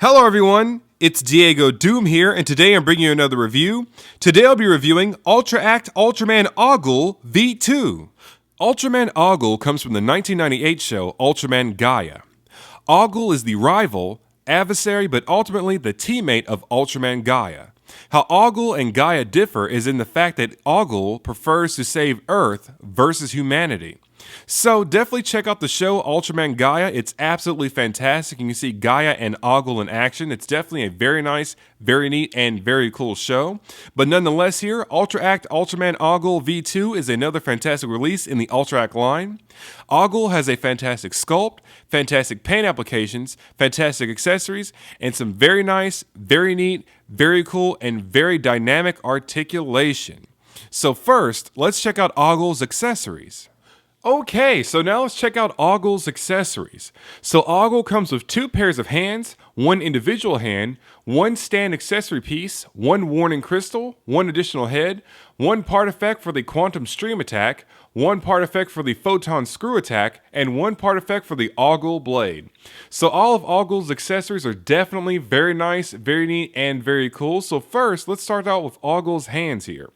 Hello everyone, it's Diego Doom here, and today I'm bringing you another review. Today I'll be reviewing Act Ultraman Agul V2. Ultraman Agul comes from the 1998 show Ultraman Gaia. Agul is the rival, adversary, but ultimately the teammate of Ultraman Gaia. How Agul and Gaia differ is in the fact that Agul prefers to save Earth versus humanity. So definitely check out the show Ultraman Gaia. It's absolutely fantastic. You can see Gaia and Agul in action. It's definitely a very nice, very neat, and very cool show. But nonetheless here, Act Ultraman Agul V2 is another fantastic release in the Act line. Agul has a fantastic sculpt, fantastic paint applications, fantastic accessories, and some very nice, very neat, very cool, and very dynamic articulation. So first, let's check out Agul's accessories. Okay, so now let's check out Agul's accessories. So Agul comes with 2 pairs of hands, 1 individual hand, 1 stand accessory piece, 1 warning crystal, 1 additional head, 1 part effect for the quantum stream attack, 1 part effect for the photon screw attack, and 1 part effect for the Agul blade. So all of Agul's accessories are definitely very nice, very neat, and very cool. So first, let's start out with Agul's hands here.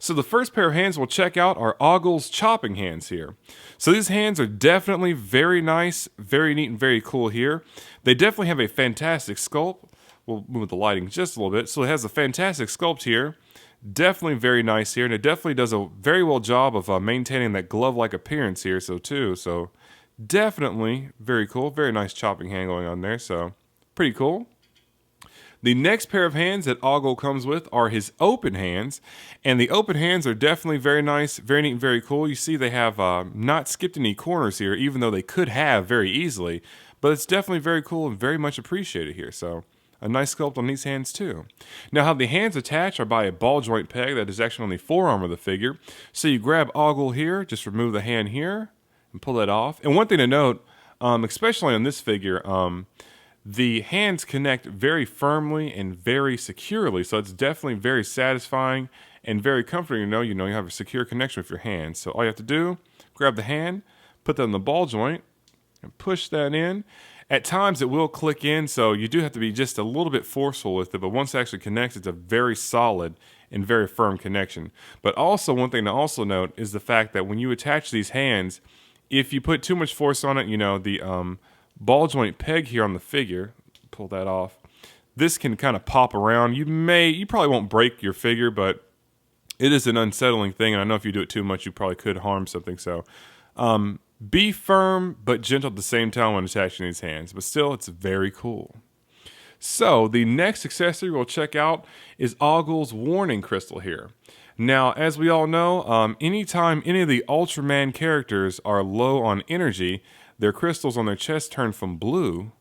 So the first pair of hands we'll check out are Agul's chopping hands here. So these hands are definitely very nice, very neat, and very cool here. They definitely have a fantastic sculpt. We'll move the lighting just a little bit. So it has a fantastic sculpt here. Definitely very nice here, and it definitely does a very well job of maintaining that glove-like appearance here. So definitely very cool. Very nice chopping hand going on there. So pretty cool. The next pair of hands that Agul comes with are his open hands, and the open hands are definitely very nice, very neat, and very cool. You see they have not skipped any corners here, even though they could have very easily, but it's definitely very cool and very much appreciated here. So a nice sculpt on these hands too. Now how the hands attach are by a ball joint peg that is actually on the forearm of the figure. So you grab Agul here, just remove the hand here, and pull that off. And one thing to note, especially on this figure, the hands connect very firmly and very securely, so it's definitely very satisfying and very comforting to know you have a secure connection with your hands. So all you have to do, grab the hand, put that on the ball joint, and push that in. At times it will click in, so you do have to be just a little bit forceful with it, but once it actually connects, it's a very solid and very firm connection. But also, one thing to also note is the fact that when you attach these hands, if you put too much force on it, the ball joint peg here on the figure, pull that off, this can kind of pop around. You probably won't break your figure, but it is an unsettling thing, and I know if you do it too much, you probably could harm something. So be firm but gentle at the same time when attaching these hands, but still, it's very cool. So the next accessory we'll check out is Agul's warning crystal here. Now, as we all know, anytime any of the Ultraman characters are low on energy, their crystals on their chest turn from blue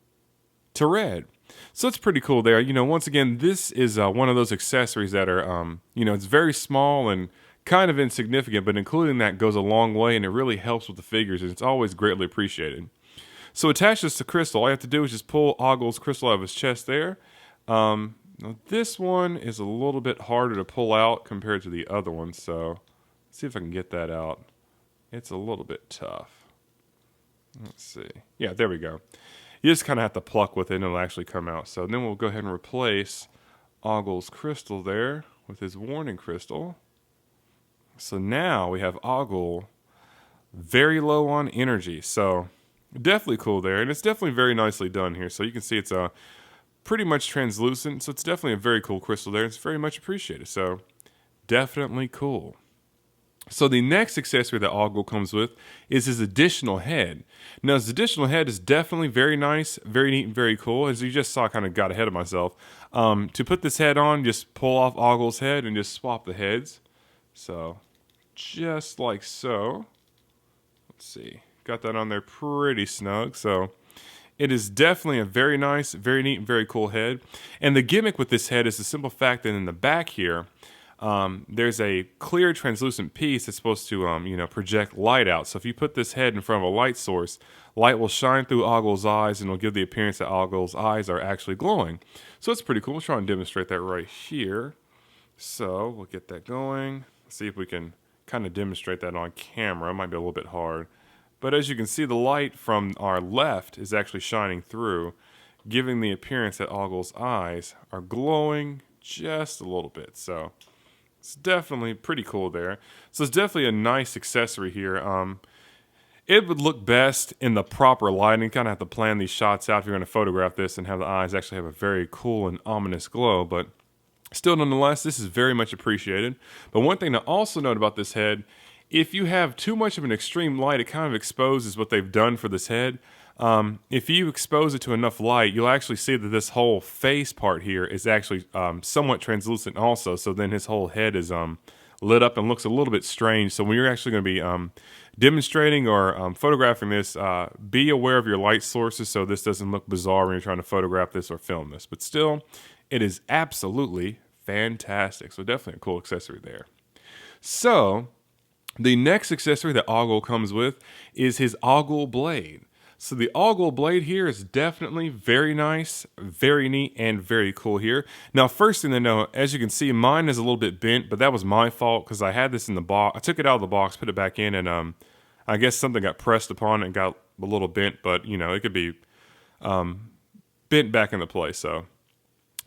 to red. So it's pretty cool there. Once again, this is one of those accessories that are, it's very small and kind of insignificant, but including that goes a long way, and it really helps with the figures, and it's always greatly appreciated. So attach this to crystal. All you have to do is just pull Agul's crystal out of his chest there. Now this one is a little bit harder to pull out compared to the other one, so let's see if I can get that out. It's a little bit tough. Let's see. Yeah, there we go. You just kind of have to pluck with it and it'll actually come out. So then we'll go ahead and replace Agul's crystal there with his warning crystal. So now we have Agul very low on energy. So definitely cool there. And it's definitely very nicely done here. So you can see it's pretty much translucent. So it's definitely a very cool crystal there. It's very much appreciated. So definitely cool. So the next accessory that Agul comes with is his additional head. Now his additional head is definitely very nice, very neat, and very cool. As you just saw, I kind of got ahead of myself. To put this head on, just pull off Agul's head and just swap the heads. So just like so. Let's see. Got that on there pretty snug. So it is definitely a very nice, very neat, and very cool head. And the gimmick with this head is the simple fact that in the back here, there's a clear translucent piece that's supposed to, project light out. So if you put this head in front of a light source, light will shine through Agul's eyes and it'll give the appearance that Agul's eyes are actually glowing. So it's pretty cool. We'll try and demonstrate that right here. So we'll get that going. Let's see if we can kind of demonstrate that on camera. It might be a little bit hard. But as you can see, the light from our left is actually shining through, giving the appearance that Ogul's eyes are glowing just a little bit. So it's definitely pretty cool there. So it's definitely a nice accessory here. It would look best in the proper lighting. Kind of have to plan these shots out if you're going to photograph this and have the eyes actually have a very cool and ominous glow. But still, nonetheless, this is very much appreciated. But one thing to also note about this head, if you have too much of an extreme light, it kind of exposes what they've done for this head. If you expose it to enough light, you'll actually see that this whole face part here is actually somewhat translucent also. So then his whole head is lit up and looks a little bit strange. So when you're actually going to be demonstrating or photographing this, be aware of your light sources so this doesn't look bizarre when you're trying to photograph this or film this. But still, it is absolutely fantastic. So definitely a cool accessory there. So the next accessory that Agul comes with is his Agul blade. So the Agul blade here is definitely very nice, very neat, and very cool here. Now, first thing to know, as you can see, mine is a little bit bent, but that was my fault because I had this in the box. I took it out of the box, put it back in, and I guess something got pressed upon it and got a little bent, but you know, it could be bent back into place. So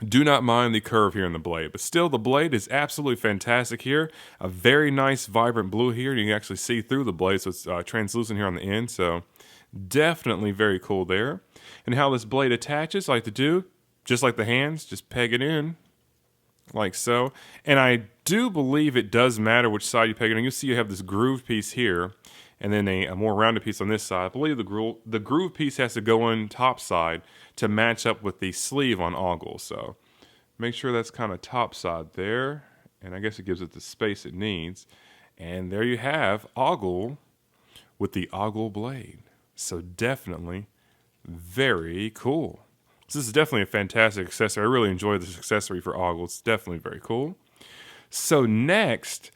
do not mind the curve here in the blade, but still the blade is absolutely fantastic here. A very nice, vibrant blue here. You can actually see through the blade, so it's translucent here on the end. So definitely very cool there. And how this blade attaches, I like to do, just like the hands, just peg it in like so. And I do believe it does matter which side you peg it in. You'll see you have this groove piece here, and then a more rounded piece on this side. I believe the groove piece has to go in top side to match up with the sleeve on Agul. So make sure that's kind of top side there, and I guess it gives it the space it needs. And there you have Agul with the Agul blade. So definitely very cool. So this is definitely a fantastic accessory. I really enjoy this accessory for Agul. It's definitely very cool. So next,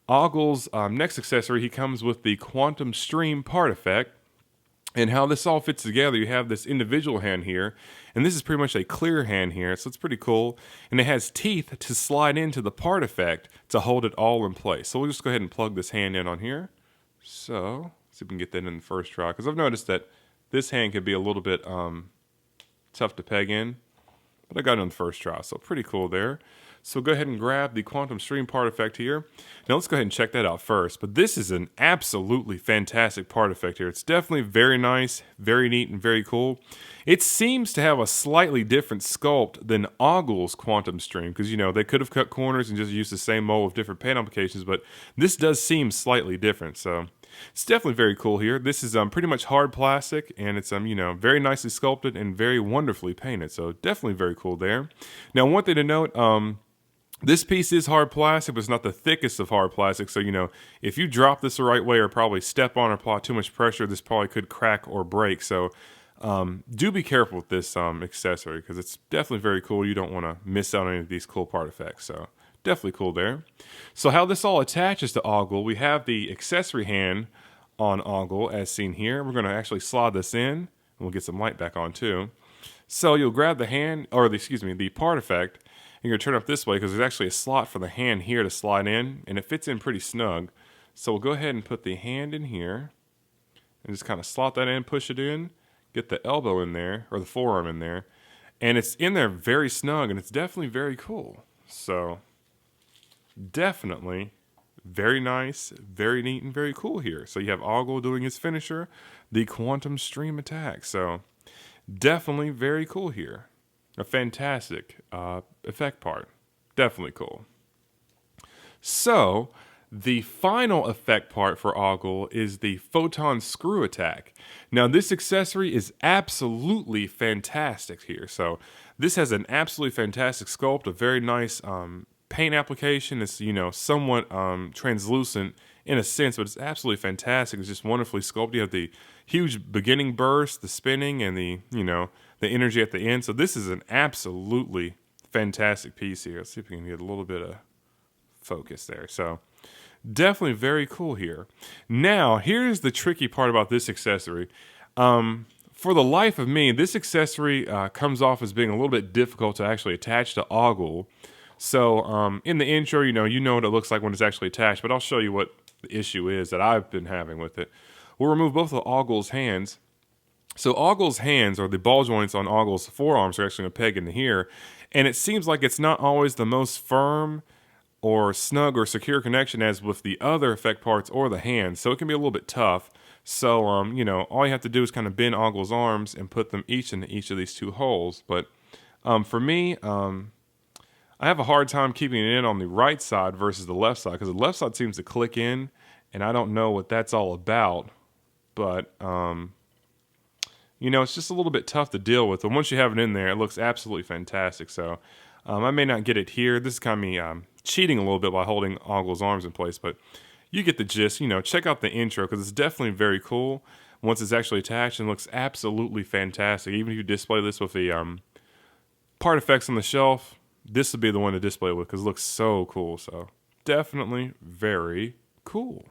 Agul's next accessory, he comes with the Quantum Stream part effect. And how this all fits together, you have this individual hand here, and this is pretty much a clear hand here, so it's pretty cool. And it has teeth to slide into the part effect to hold it all in place. So we'll just go ahead and plug this hand in on here. So see if we can get that in the first try, because I've noticed that this hand can be a little bit tough to peg in, but I got it on the first try, so pretty cool there. So go ahead and grab the Quantum Stream part effect here. Now let's go ahead and check that out first. But this is an absolutely fantastic part effect here. It's definitely very nice, very neat, and very cool. It seems to have a slightly different sculpt than Agul's Quantum Stream, because you know they could have cut corners and just used the same mold with different paint applications, but this does seem slightly different. So it's definitely very cool here. This is pretty much hard plastic, and it's you know, very nicely sculpted and very wonderfully painted. So definitely very cool there. Now one thing to note, this piece is hard plastic, but it's not the thickest of hard plastic. So, you know, if you drop this the right way or probably step on or apply too much pressure, this probably could crack or break. So do be careful with this accessory, because it's definitely very cool. You don't want to miss out on any of these cool part effects. So definitely cool there. So how this all attaches to Agul, we have the accessory hand on Agul as seen here. We're going to actually slide this in, and we'll get some light back on too. So you'll grab the hand, or the part effect. You're going to turn it up this way because there's actually a slot for the hand here to slide in, and it fits in pretty snug. So we'll go ahead and put the hand in here and just kind of slot that in, push it in, get the elbow in there, or the forearm in there, and it's in there very snug, and it's definitely very cool. So definitely very nice, very neat, and very cool here. So you have Agul doing his finisher, the Quantum Stream attack. So definitely very cool here. A fantastic effect part. Definitely cool. So the final effect part for Agul is the Photon screw attack. Now this accessory is absolutely fantastic here. So this has an absolutely fantastic sculpt, a very nice paint application. It's, you know, somewhat translucent in a sense, but it's absolutely fantastic. It's just wonderfully sculpted. You have the huge beginning burst, the spinning, and the, you know, the energy at the end. So this is an absolutely fantastic piece here. Let's see if we can get a little bit of focus there. So definitely very cool here. Now, here's the tricky part about this accessory. For the life of me, this accessory comes off as being a little bit difficult to actually attach to Agul. So in the intro, you know what it looks like when it's actually attached, but I'll show you what the issue is that I've been having with it. We'll remove both of Agul's hands, So Ogul's hands, or the ball joints on Ogul's forearms, are actually going to peg into here, and it seems like it's not always the most firm or snug or secure connection as with the other effect parts or the hands, so it can be a little bit tough. So, all you have to do is kind of bend Ogul's arms and put them each into each of these two holes. But for me, I have a hard time keeping it in on the right side versus the left side, because the left side seems to click in, and I don't know what that's all about. But, it's just a little bit tough to deal with. And once you have it in there, it looks absolutely fantastic. So I may not get it here. This is kind of me cheating a little bit by holding Ogul's arms in place, but you get the gist. Check out the intro, because it's definitely very cool once it's actually attached, and looks absolutely fantastic. Even if you display this with the part effects on the shelf, this would be the one to display with, because it looks so cool. So definitely very cool.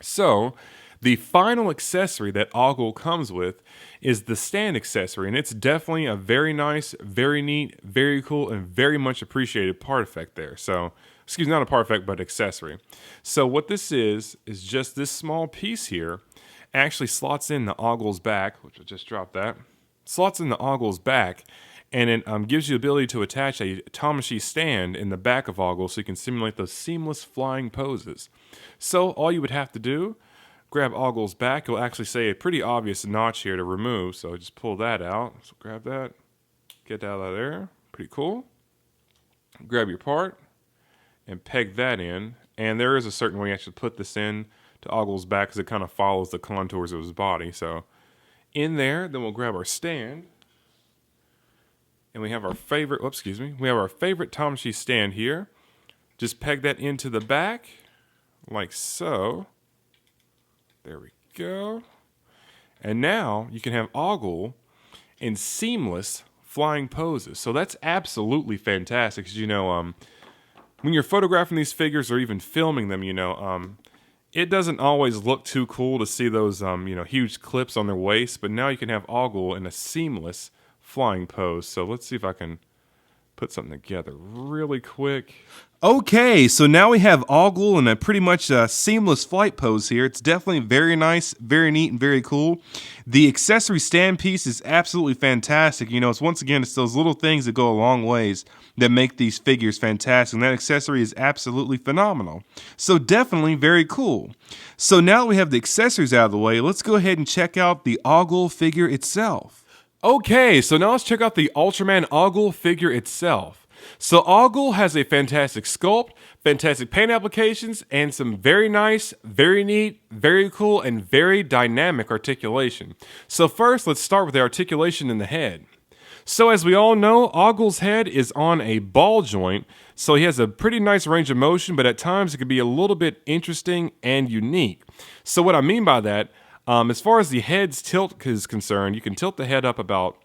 So the final accessory that Agul comes with is the stand accessory, and it's definitely a very nice, very neat, very cool, and very much appreciated part effect there. So, excuse me, not a part effect, but accessory. So what this is just this small piece here actually slots in the Agul's back, which I just dropped that, slots in the Agul's back, and it gives you the ability to attach a Tamashii stand in the back of Agul, so you can simulate those seamless flying poses. So all you would have to do, grab Agul's back. It'll actually say a pretty obvious notch here to remove, so just pull that out. So grab that, get that out of there. Pretty cool. Grab your part and peg that in, and there is a certain way you actually put this in to Agul's back, because it kind of follows the contours of his body. So in there, then we'll grab our stand, and we have our favorite, we have our favorite Tamashii stand here. Just peg that into the back, like so. There we go. And now you can have Agul in seamless flying poses. So that's absolutely fantastic, because, when you're photographing these figures or even filming them, it doesn't always look too cool to see those, huge clips on their waist, but now you can have Agul in a seamless flying pose. So let's see if I can put something together really quick. Okay, so now we have Agul in a pretty much seamless flight pose here. It's definitely very nice, very neat, and very cool. The accessory stand piece is absolutely fantastic. It's those little things that go a long ways that make these figures fantastic. And that accessory is absolutely phenomenal. So definitely very cool. So now that we have the accessories out of the way, let's go ahead and check out the Agul figure itself. Okay, so now let's check out the Ultraman Agul figure itself. So Agul has a fantastic sculpt, fantastic paint applications, and some very nice, very neat, very cool, and very dynamic articulation. So first, let's start with the articulation in the head. So as we all know, Agul's head is on a ball joint, so he has a pretty nice range of motion, but at times it can be a little bit interesting and unique. So what I mean by that, as far as the head's tilt is concerned, you can tilt the head up about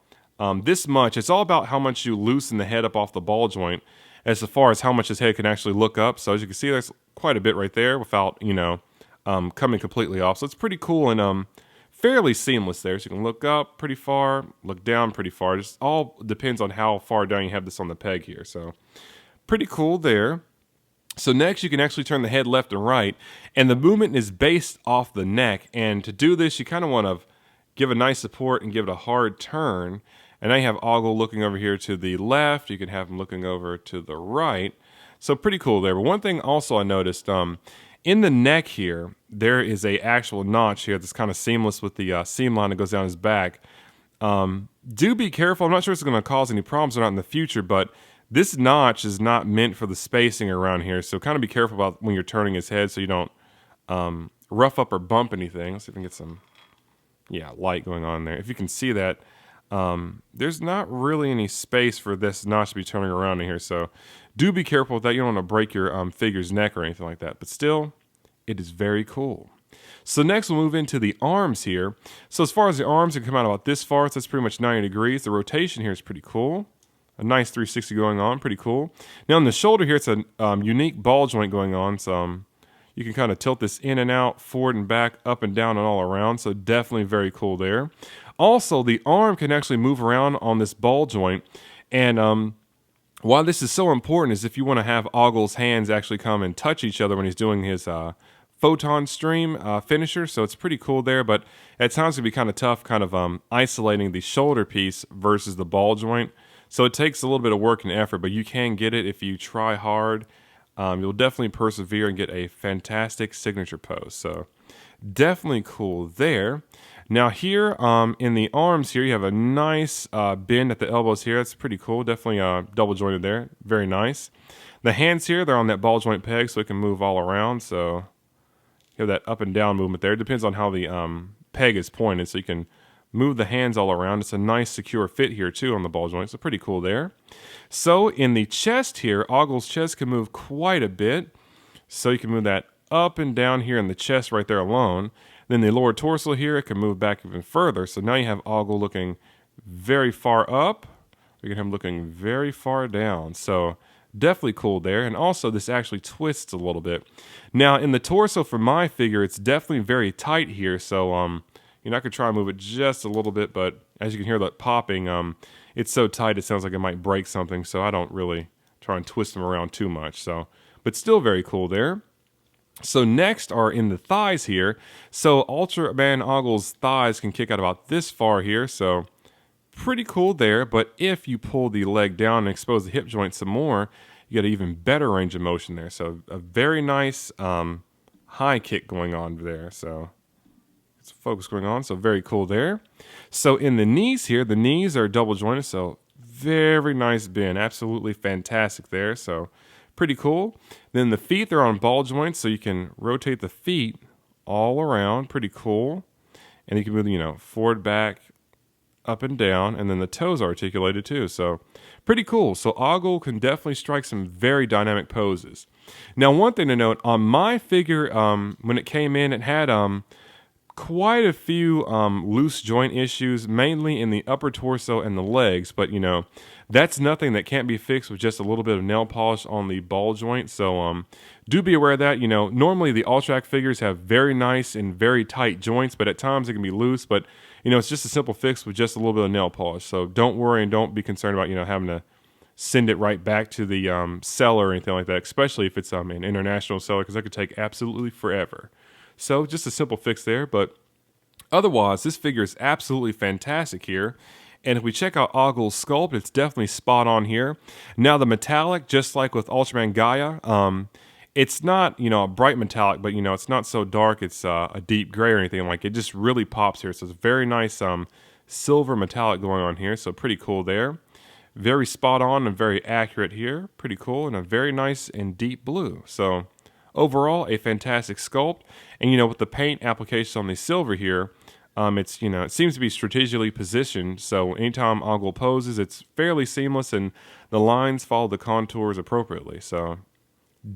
this much. It's all about how much you loosen the head up off the ball joint as far as how much his head can actually look up. So as you can see, there's quite a bit right there without, coming completely off. So it's pretty cool and fairly seamless there. So you can look up pretty far, look down pretty far. Just all depends on how far down you have this on the peg here. So pretty cool there. So next, you can actually turn the head left and right, and the movement is based off the neck. And to do this, you kind of want to give a nice support and give it a hard turn. And now you have Agul looking over here to the left. You can have him looking over to the right. So pretty cool there. But one thing also I noticed, in the neck here, there is a actual notch here that's kind of seamless with the seam line that goes down his back. Do be careful. I'm not sure if it's going to cause any problems or not in the future, but this notch is not meant for the spacing around here, so kind of be careful about when you're turning his head so you don't rough up or bump anything. Let's see if we can get some, light going on there. If you can see that, there's not really any space for this notch to be turning around in here, so do be careful with that. You don't want to break your figure's neck or anything like that, but still, it is very cool. So next we'll move into the arms here. So as far as the arms, they come out about this far, so that's pretty much 90 degrees. The rotation here is pretty cool. A nice 360 going on, pretty cool. Now on the shoulder here, it's a unique ball joint going on, so you can kind of tilt this in and out, forward and back, up and down and all around, so definitely very cool there. Also, the arm can actually move around on this ball joint, and why this is so important is if you want to have Agul's hands actually come and touch each other when he's doing his Photon stream finisher, so it's pretty cool there, but at times it can be kind of tough kind of isolating the shoulder piece versus the ball joint. So it takes a little bit of work and effort, but you can get it if you try hard. You'll definitely persevere and get a fantastic signature pose. So definitely cool there. Now here in the arms here, you have a nice bend at the elbows here. That's pretty cool. Definitely double jointed there. Very nice. The hands here, they're on that ball joint peg, so it can move all around. So you have that up and down movement there. It depends on how the peg is pointed, so you can move the hands all around. It's a nice secure fit here too on the ball joint, so pretty cool there. So in the chest here, Agul's chest can move quite a bit. So you can move that up and down here in the chest right there alone. Then the lower torso here, it can move back even further. So now you have Agul looking very far up. You can have him looking very far down. So definitely cool there. And also this actually twists a little bit. Now in the torso for my figure, it's definitely very tight here. So you're not going to try and move it just a little bit, but as you can hear that popping, it's so tight it sounds like it might break something, so I don't really try and twist them around too much. So, but still very cool there. So next are in the thighs here. So Ultraman Agul's thighs can kick out about this far here, so pretty cool there. But if you pull the leg down and expose the hip joint some more, you get an even better range of motion there. So a very nice high kick going on there. So some focus going on, so very cool there. So in the knees here, the knees are double jointed, so very nice bend, absolutely fantastic there. So pretty cool. Then the feet, they're on ball joints, so you can rotate the feet all around, pretty cool. And you can move, forward, back, up and down, and then the toes are articulated too, so pretty cool. So Agul can definitely strike some very dynamic poses. Now one thing to note, on my figure, when it came in, it had quite a few loose joint issues, mainly in the upper torso and the legs, but that's nothing that can't be fixed with just a little bit of nail polish on the ball joint. So do be aware of that. Normally the Ultra Act figures have very nice and very tight joints, but at times it can be loose, but it's just a simple fix with just a little bit of nail polish. So don't worry and don't be concerned about having to send it right back to the seller or anything like that, especially if it's an international seller, because that could take absolutely forever. So just a simple fix there, but otherwise, this figure is absolutely fantastic here. And if we check out Agul's sculpt, it's definitely spot on here. Now the metallic, just like with Ultraman Gaia, it's not, a bright metallic, but, it's not so dark, it's a deep gray or anything like it. It just really pops here. So it's a very nice silver metallic going on here, so pretty cool there. Very spot on and very accurate here. Pretty cool, and a very nice and deep blue. So overall, a fantastic sculpt. And with the paint application on the silver here, it's it seems to be strategically positioned. So anytime Agul poses, it's fairly seamless, and the lines follow the contours appropriately. So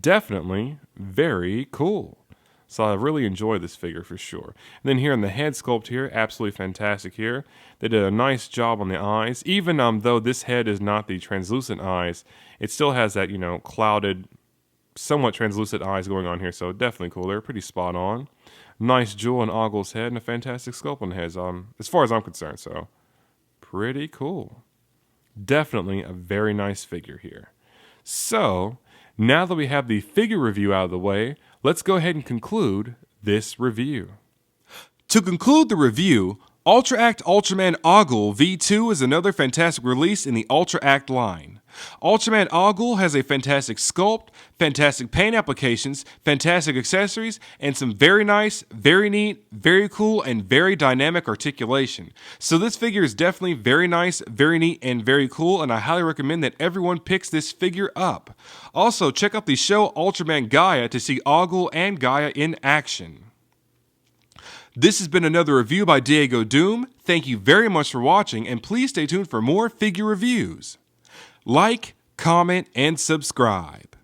definitely very cool. So I really enjoy this figure for sure. And then here in the head sculpt here, absolutely fantastic here. They did a nice job on the eyes. Even though this head is not the translucent eyes, it still has that clouded, somewhat translucent eyes going on here, so definitely cool. They're pretty spot on. Nice jewel in Agul's head and a fantastic sculpt on the head, as far as I'm concerned, so pretty cool. Definitely a very nice figure here. So now that we have the figure review out of the way, let's go ahead and conclude this review. To conclude the review, Ultra Act Ultraman Agul V2 is another fantastic release in the Ultra Act line. Ultraman Agul has a fantastic sculpt, fantastic paint applications, fantastic accessories, and some very nice, very neat, very cool, and very dynamic articulation. So this figure is definitely very nice, very neat, and very cool, and I highly recommend that everyone picks this figure up. Also, check out the show Ultraman Gaia to see Agul and Gaia in action. This has been another review by Diego Doom. Thank you very much for watching, and please stay tuned for more figure reviews. Like, comment, and subscribe.